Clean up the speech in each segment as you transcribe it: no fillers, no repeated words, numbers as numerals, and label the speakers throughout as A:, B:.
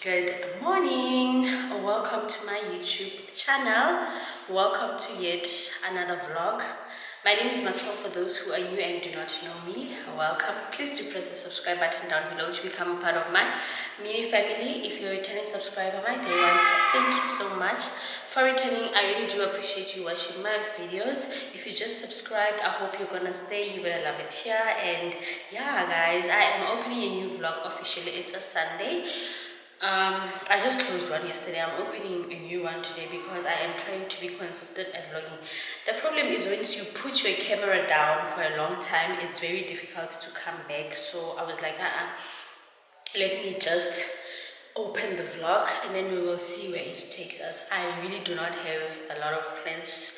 A: Good morning, welcome to my YouTube channel. Welcome to yet another vlog. My name is Masfo. For those who are new and do not know me, welcome. Please do press the subscribe button down below to become a part of my mini family. If you're a returning subscriber, my day ones, thank you so much for returning. I really do appreciate you watching my videos. If you just subscribed, I hope you're gonna stay, you're gonna love it here. And yeah guys, I am opening a new vlog officially. It's a Sunday. I just closed one yesterday. I'm opening a new one today because I am trying to be consistent at vlogging. The problem is once you put your camera down for a long time, it's very difficult to come back. So I was like, let me just open the vlog and then we will see where it takes us. I really do not have a lot of plans.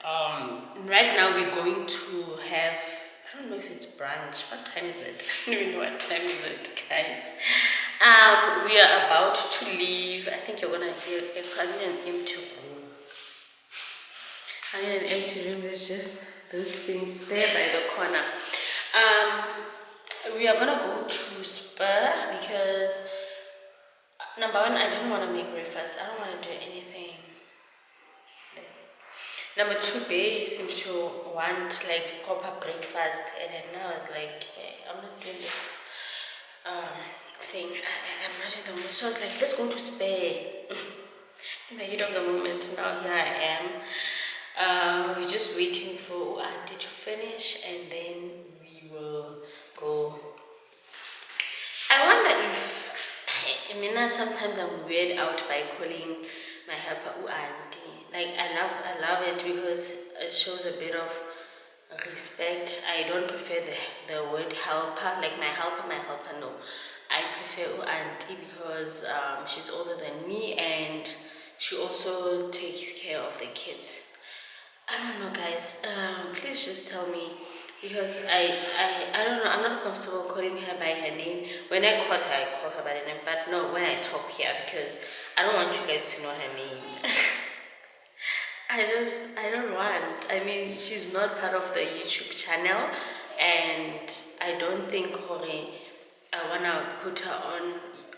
A: Right now we're going to have, I don't know if it's brunch. What time is it? I don't even know what time is it, guys. We are about to leave. I think you're gonna hear an empty room. I'm in an empty room. There's just those things there by the corner. We are gonna go to Spur because number one, I don't want to make breakfast. I don't want to do anything. Number two, Bay seems to want like proper breakfast, and then now it's like, hey, I'm not doing this thing. I'm not in the mood. So I was like, let's go to Spare. In the heat of the moment, now here I am. We're just waiting for Auntie to finish and then we will go. I wonder if, I mean, sometimes I'm weird out by calling my helper Auntie. Like, I love it because it shows a bit of respect. I don't prefer the word helper, like my helper, no. I prefer auntie because she's older than me and she also takes care of the kids. I don't know guys, please just tell me because I don't know, I'm not comfortable calling her by her name. When I call her by the name, but no, when I talk here, because I don't want you guys to know her name. I don't want. I mean, she's not part of the YouTube channel and I don't think I wanna put her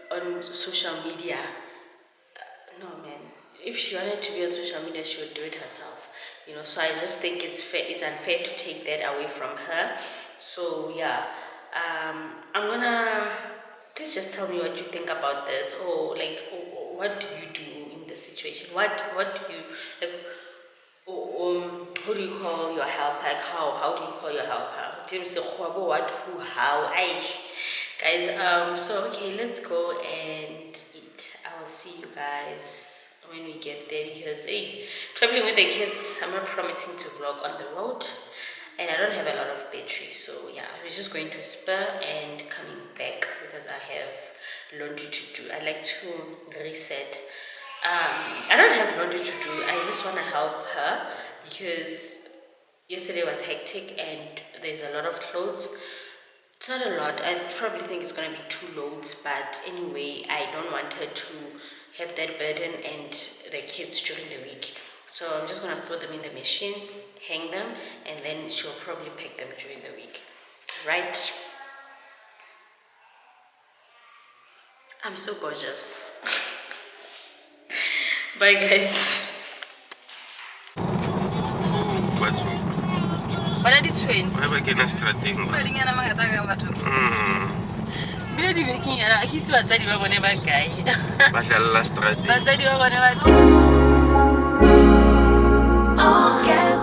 A: on social media. No man. If she wanted to be on social media, she would do it herself. You know, so I just think it's unfair to take that away from her. So yeah. I'm gonna, please just tell me what you think about this, or like what do you do in this situation? What do you like? Who do you call your helper? Like how do you call your helper? What, who, how? Guys, so okay, let's go and eat. I will see you guys when we get there because traveling with the kids, I'm not promising to vlog on the road and I don't have a lot of battery. So yeah, we're just going to Spur and coming back because I have laundry to do. I like to reset. I don't have laundry to do. I just want to help her because yesterday was hectic and there's a lot of clothes. It's not a lot. I probably think it's going to be 2 loads, but anyway, I don't want her to have that burden and the kids during the week. So I'm just going to throw them in the machine, hang them, and then she'll probably pack them during the week. Right? I'm so gorgeous. Bye guys. Wala di twin.
B: Wala kena strategy.
A: Wala di nga naman kataga bato. Bila di making ana akisi batsadi ba bone ba guy.
B: Bashala strategy.
A: Batsadi ba bone ba.
C: Oh yes.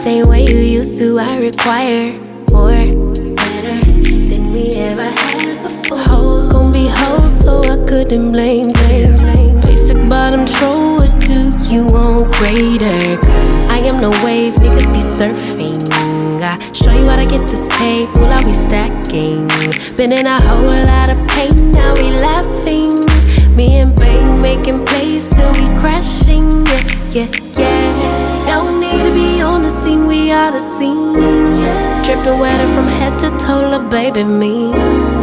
C: Same way you used to, I require more, better than we ever had before. Hoes gon' be hoes, so I couldn't blame. Basic bottom troll, what do you want greater? I am no wave, niggas be surfing. I show you how to get this pay, will I be stacking? Been in a whole lot of pain, now we laughing. Me and Bang making plays till we crashing, yeah, yeah, yeah. to wear it from head to toe, little baby me.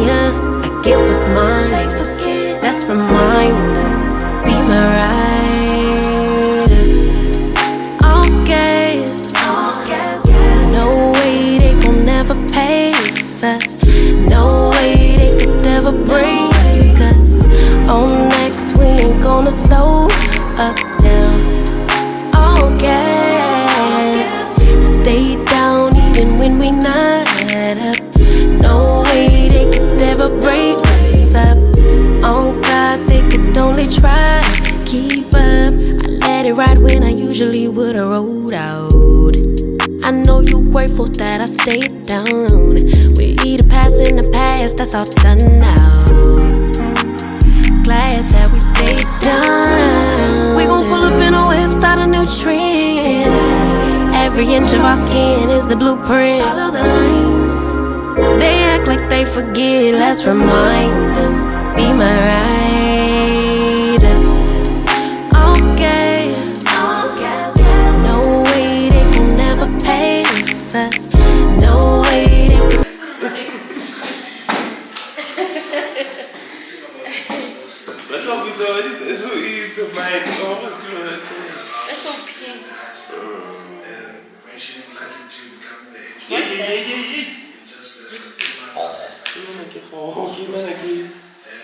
C: Yeah, I get what's mine. Let's remind them, be my ride. All gas, no way they gon' never pace us. No way they could ever break us. On next, we ain't gonna slow up now. All gas, stay down even when we not up. No way they could ever break us up. On God, they could only try to keep up. I let it ride when I usually would've rolled out. I know you grateful that I stayed down. We leave the past in the past, that's all done now. Glad that we stayed down. We gon' pull up in a whip, start a new trend. Every inch of our skin is the blueprint. Follow the lines. They act like they forget, let's remind them, be my ride. All gas, no way they gon' never pace us. No way they gon'
B: is so easy to find.
A: That's so pink.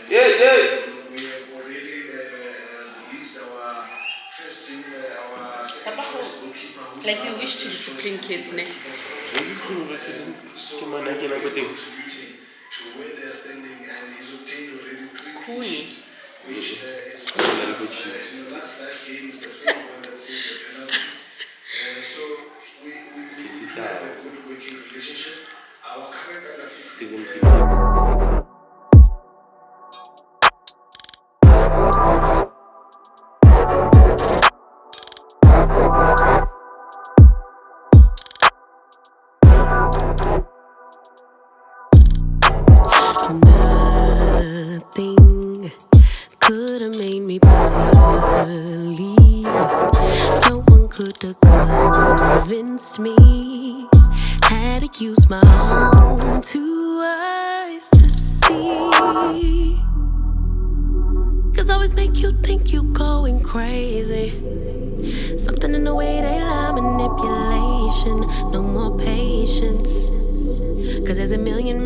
B: Yeah.
D: We have already released our first team, our second choice goalkeeper.
A: Like you wish to discipline kids, ne?
B: This is cool, but it's to
D: where they're standing, and he's obtained already 3
A: Cool.
D: which is in the last 5 games the same one that saved the penalty. So we have a good working relationship. Our current under 15
C: Nothing could've made me believe. No one could've convinced me. Had to use my own 2 eyes to see. 'Cause always make you think you going crazy. Something in the way they lie, manipulation. No more patience. 'Cause there's a million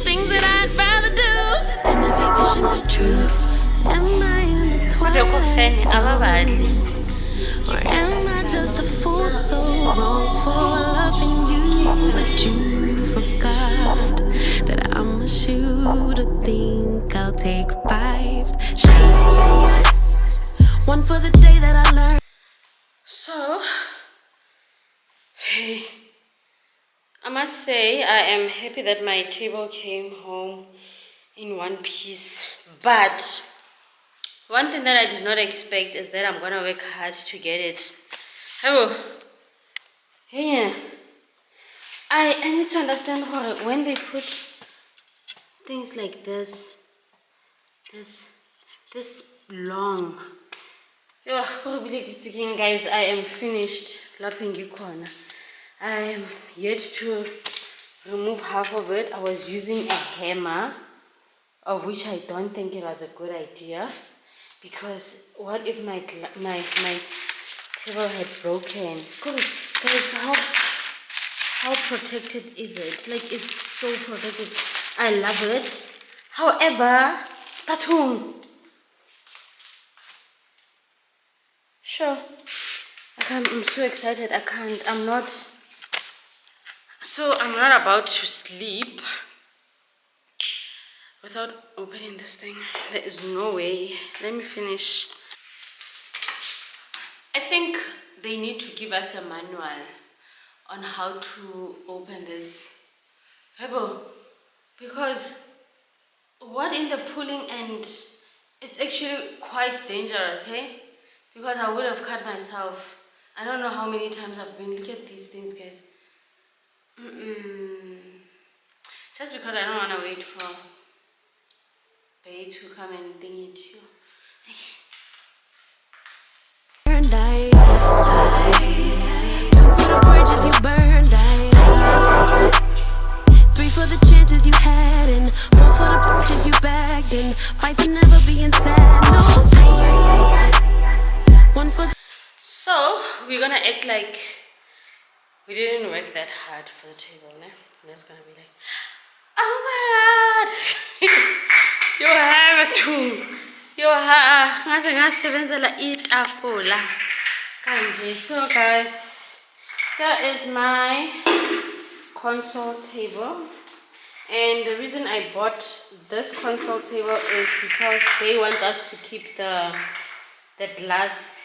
C: things that I'd rather do than to be fishing for truth. Am I in the twilight zone? Or am I just a fool so wrong for loving you? But you forgot that I'm a shooter. Think I'll take 5 shots. One for the day that I learned.
A: So, hey, I must say I am happy that my table came home in one piece. But one thing that I did not expect is that I'm gonna work hard to get it. Oh, yeah. I need to understand how when they put things like this long. Guys, I am finished lapping you corner. I am yet to remove half of it. I was using a hammer, of which I don't think it was a good idea, because what if my table had broken? Guys, how protected is it? Like, it's so protected. I love it. However, Batung. Sure. I'm so excited. I'm not about to sleep without opening this thing. There is no way. Let me finish. I think they need to give us a manual on how to open this. Because what in the pulling end, it's actually quite dangerous, hey? Because I would have cut myself. I don't know how many times I've been. Look at these things, guys. Just because I don't want to wait for Bay to come and ding it you.
C: Two for the bridges you burned.
A: So we're gonna act like we didn't work that hard for the table, ne? And it's gonna be like, oh my god, you have to, you have itafula. So guys, here is my console table, and the reason I bought this console table is because they want us to keep the glass.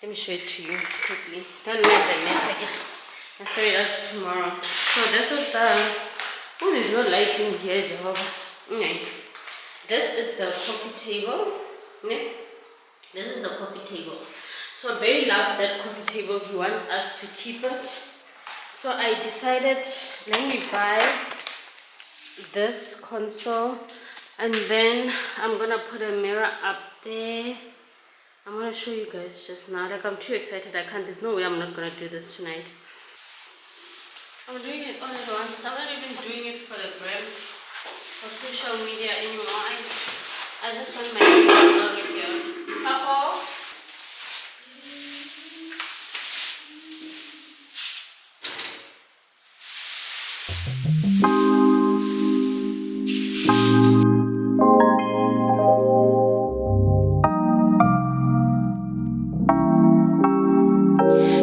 A: Let me show it to you quickly. Don't make the mess again. I'll show it out tomorrow. So this is the, oh, there's no lighting here, Jehovah. Okay. This is the coffee table. Okay. This is the coffee table. So Barry loves that coffee table. He wants us to keep it. So I decided, let me buy this console, and then I'm gonna put a mirror up there. I'm gonna show you guys just now. Like, I'm too excited. I can't. There's no way I'm not gonna do this tonight. I'm doing it all at once. I'm not even doing it for the gram, for social media anymore. I just want my video over here. Papa.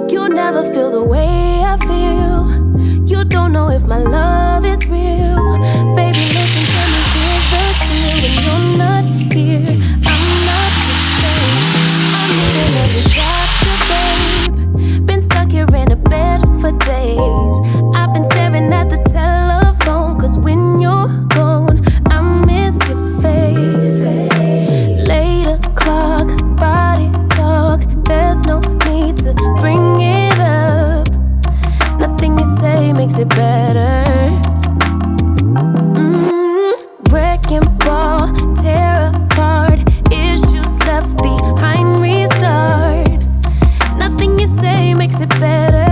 C: You never feel the way I feel. You don't know if my love is real. Baby, listen to me, here's the deal. When you're not here, I'm not the same. I'm needing every chapter, babe. Been stuck here in a bed for days. I've been staring at the telephone, cause when you're gone, I miss your face. Late o'clock, body talk. There's no need to bring it up. Nothing you say makes it better. Wrecking ball, tear apart. Issues left behind, restart. Nothing you say makes it better.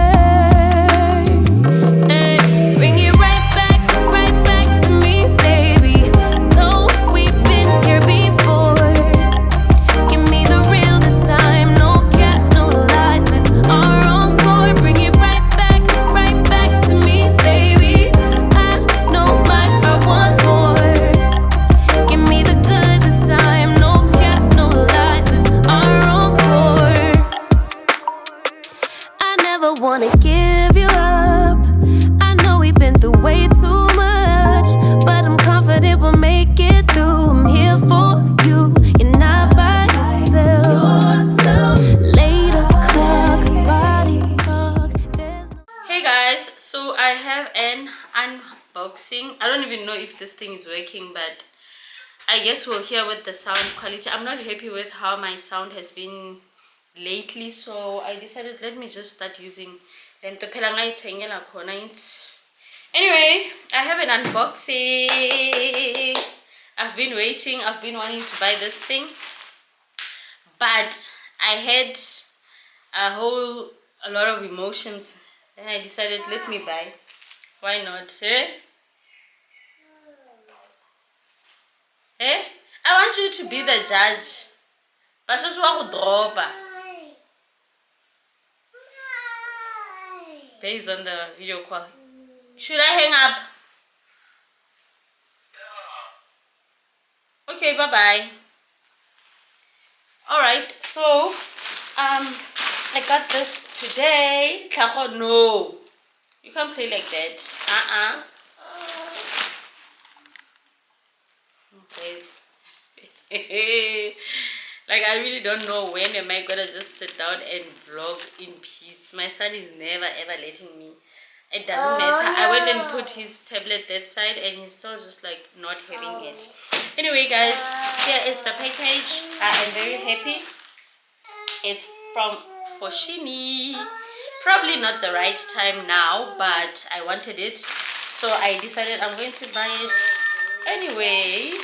C: Ay, bring it right back to me, baby. No, we've been here before. Give me the real this time. No cap, no lies. It's our encore. Bring it right back to me, baby. I know my heart wants more. Give me the good this time. No cap, no lies. It's our encore. I never wanna give you up. I know we've been through way too much, but I'm confident we'll make it through. I'm here for you. You're not by yourself. Late o'clock, body talk. There's no
A: Hey guys, so I have an unboxing. I don't even know if this thing is working, but I guess we'll hear with the sound quality. I'm not happy with how my sound has been lately, so I decided let me just start using lento phela ngayithengela khona. Anyway, I have an unboxing. I've been waiting, I've been wanting to buy this thing, but I had a lot of emotions. Then I decided let me buy. Why not? I want you to be the judge. But just want to drop. Based on the video call. Should I hang up? Okay, bye-bye. Alright, so I got this today. Tlago, no. You can't play like that. Guys. Like, I really don't know when am I gonna just sit down and vlog in peace. My son is never ever letting me. It doesn't matter. I went and put his tablet that side and he's still just like not having it. Anyway guys, here is the package. I am very happy. It's from Foschini. Probably not the right time now, but I wanted it, so I decided I'm going to buy it anyway.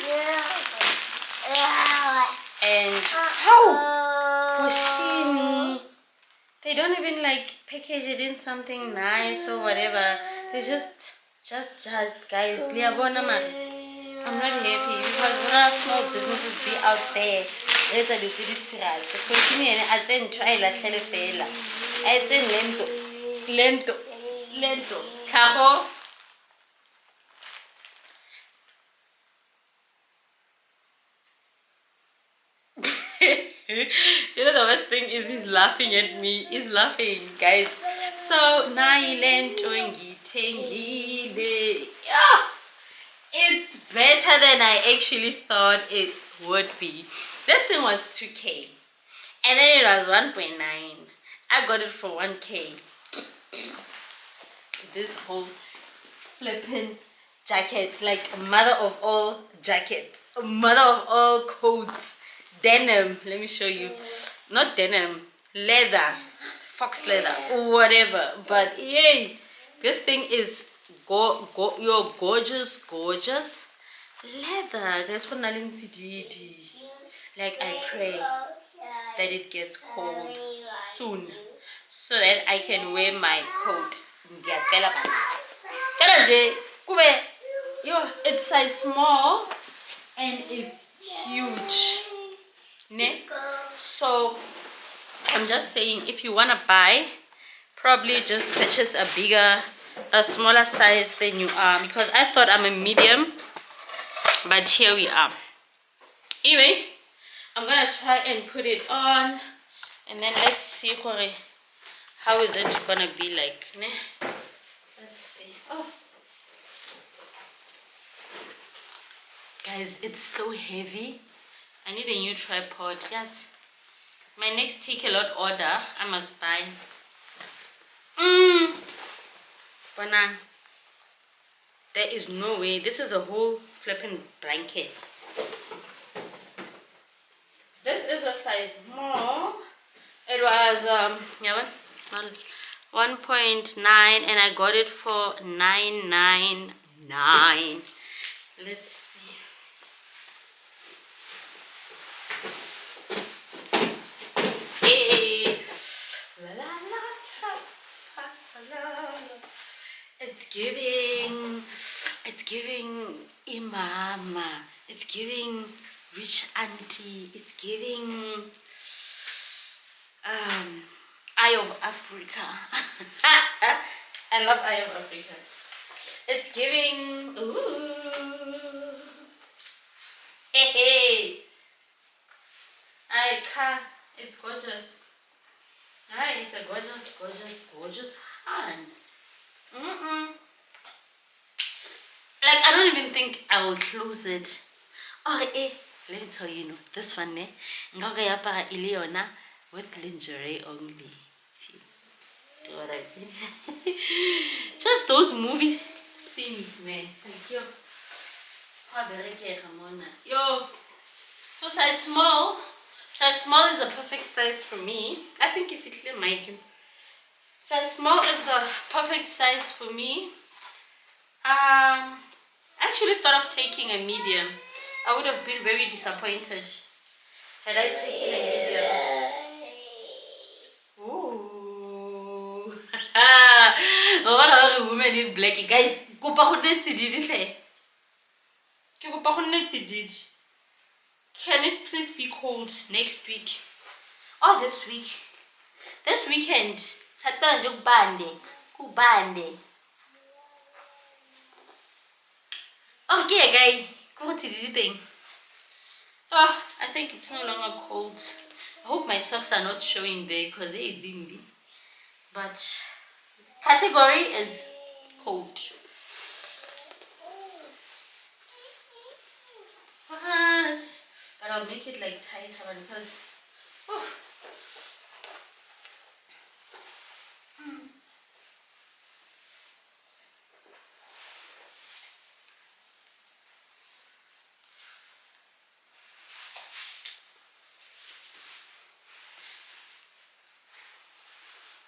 A: And how Foschini, they don't even like package it in something nice or whatever. They just guys, I'm not happy because when our small businesses be out there etsa dilo tse di serious so ke ne ene a tse ntho a e latlhele fela a etse lento tlhago. You know the worst thing is he's laughing at me. He's laughing, guys. So lento ngithengile. Yeah. It's better than I actually thought it would be. This thing was 2K. And then it was 1.9. I got it for 1K. This whole flipping jacket, like mother of all jackets, mother of all coats, denim. Let me show you. Not denim, leather, fox leather, whatever. But yay, this thing is you're gorgeous leather. That's what Naling did. Like I pray that it gets cold soon so that I can wear my coat. It's size small and it's huge. So I'm just saying, if you want to buy, probably just purchase a smaller size than you are, because I thought I'm a medium, but here we are. Anyway, I'm gonna try and put it on, and then let's see how is it gonna be like. Let's see. Oh, guys, it's so heavy. I need a new tripod. Yes, my next take a lot order I must buy. Banana. There is no way. This is a whole flipping blanket. This is a size small. It was 1.9 and I got it for $9.99. Let's see. Hey. La, la, la, la, la, la. It's giving imama, it's giving rich auntie, it's giving Eye of Africa. I love Eye of Africa. It's giving hey. I can't. It's gorgeous. Alright, it's a gorgeous hand. Like, I don't even think I will close it. Oh, let me tell you, this one, Ngaga yapara Ileona with lingerie only. Do what I mean? Just those movie scenes, man. Thank you. Yo, so size small. Size small is the perfect size for me. I think if it might do. Size small is the perfect size for me. I actually thought of taking a medium. I would have been very disappointed had I taken a medium. Ooh. What are the women in black? Guys, go back on it. Can it please be cold next week? Oh, this week. This weekend. Saturday, Kubande. Okay, guys. What did you think? Oh, I think it's no longer cold. I hope my socks are not showing there because they is in me. But category is cold. But I'll make it like tighter because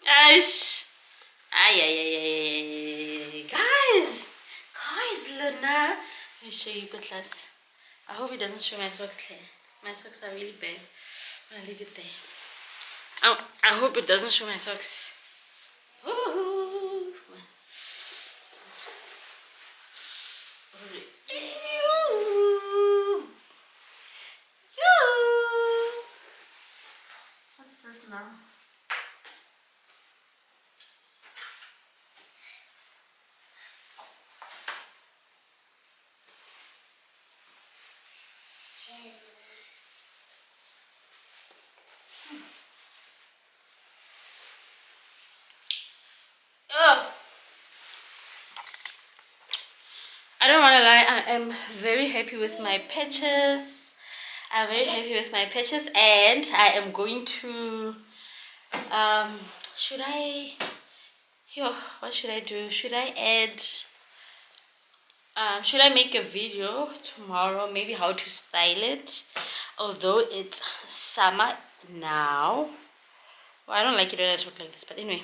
A: Ash. Ay. Guys, Luna. Let me show you good class. I hope it doesn't show my socks clear. My socks are really bad. I'm gonna leave it there. I hope it doesn't show my socks. Ooh. am very happy with my patches. I'm very happy with my patches, and I am going to should I what should I do? Should I make a video tomorrow, maybe how to style it, although it's summer now. Well, I don't like it when I talk like this, but anyway.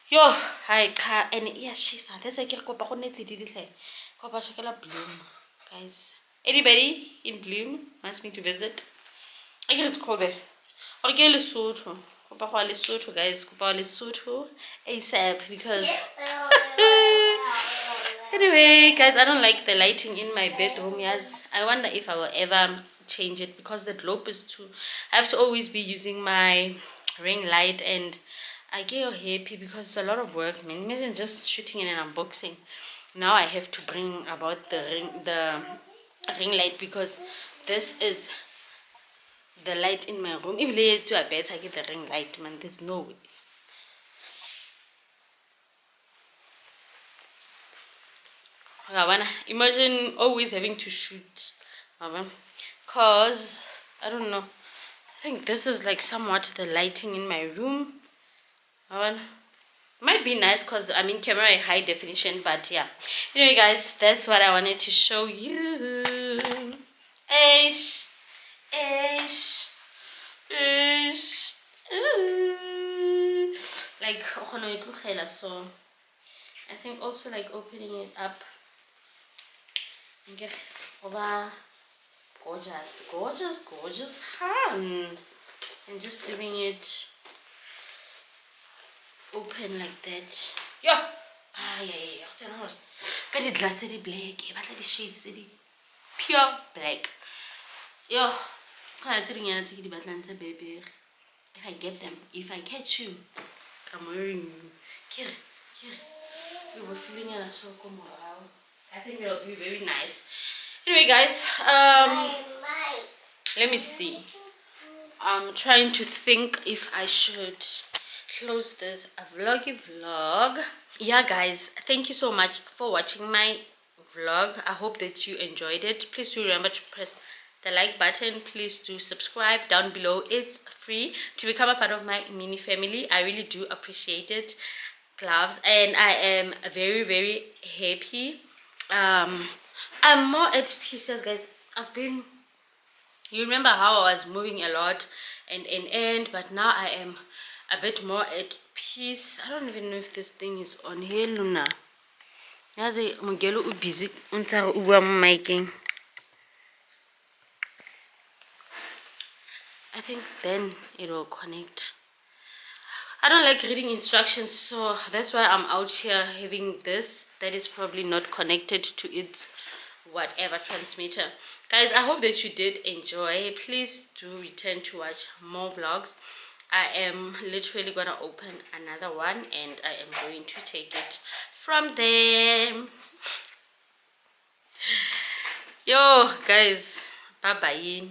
A: Yo, hi, and yeah, she's that's why I get kopa go netse di ditlhe. Kopa shakela Bloom, guys. Anybody in Bloom wants me to visit? I get it called there. Or get Lesotho. Kopa go Lesotho, guys. Kopa Lesotho ASAP because anyway, guys, I don't like the lighting in my bedroom. Yes, I wonder if I will ever change it because the globe is too. I have to always be using my ring light, and I get happy because it's a lot of work, man. Imagine just shooting in an unboxing. Now I have to bring about the ring light because this is the light in my room. If I to a better get the ring light, man, there's no way. Imagine always having to shoot, cause I don't know. I think this is like somewhat the lighting in my room. Might be nice because I'm in camera in high definition, but yeah. Anyway, guys, that's what I wanted to show you. Ish, ish, ish. Like, so I think also like opening it up. Gorgeous, gorgeous, gorgeous hand, and just leaving it open like that. Yeah. Yeah. Got it glass city black, but the shades city pure black. Yo, baby. If I get them, if I catch you, I'm wearing you. Kiri. We were feeling it so come. I think it'll be very nice. Anyway, guys, let me see. I'm trying to think if I should close this vlog. Yeah, guys, thank you so much for watching my vlog. I hope that you enjoyed it. Please do remember to press the like button. Please do subscribe down below. It's free to become a part of my mini family. I really do appreciate it. Gloves, and I am very, very happy. I'm more at peace, guys. You remember how I was moving a lot and but now I am a bit more at peace. I don't even know if this thing is on here, Luna. I busy making. I think then it will connect. I don't like reading instructions, so that's why I'm out here having this that is probably not connected to its whatever transmitter. Guys, I hope that you did enjoy. Please do return to watch more vlogs. I am literally gonna open another one and I am going to take it from there. Yo, guys, bye bye.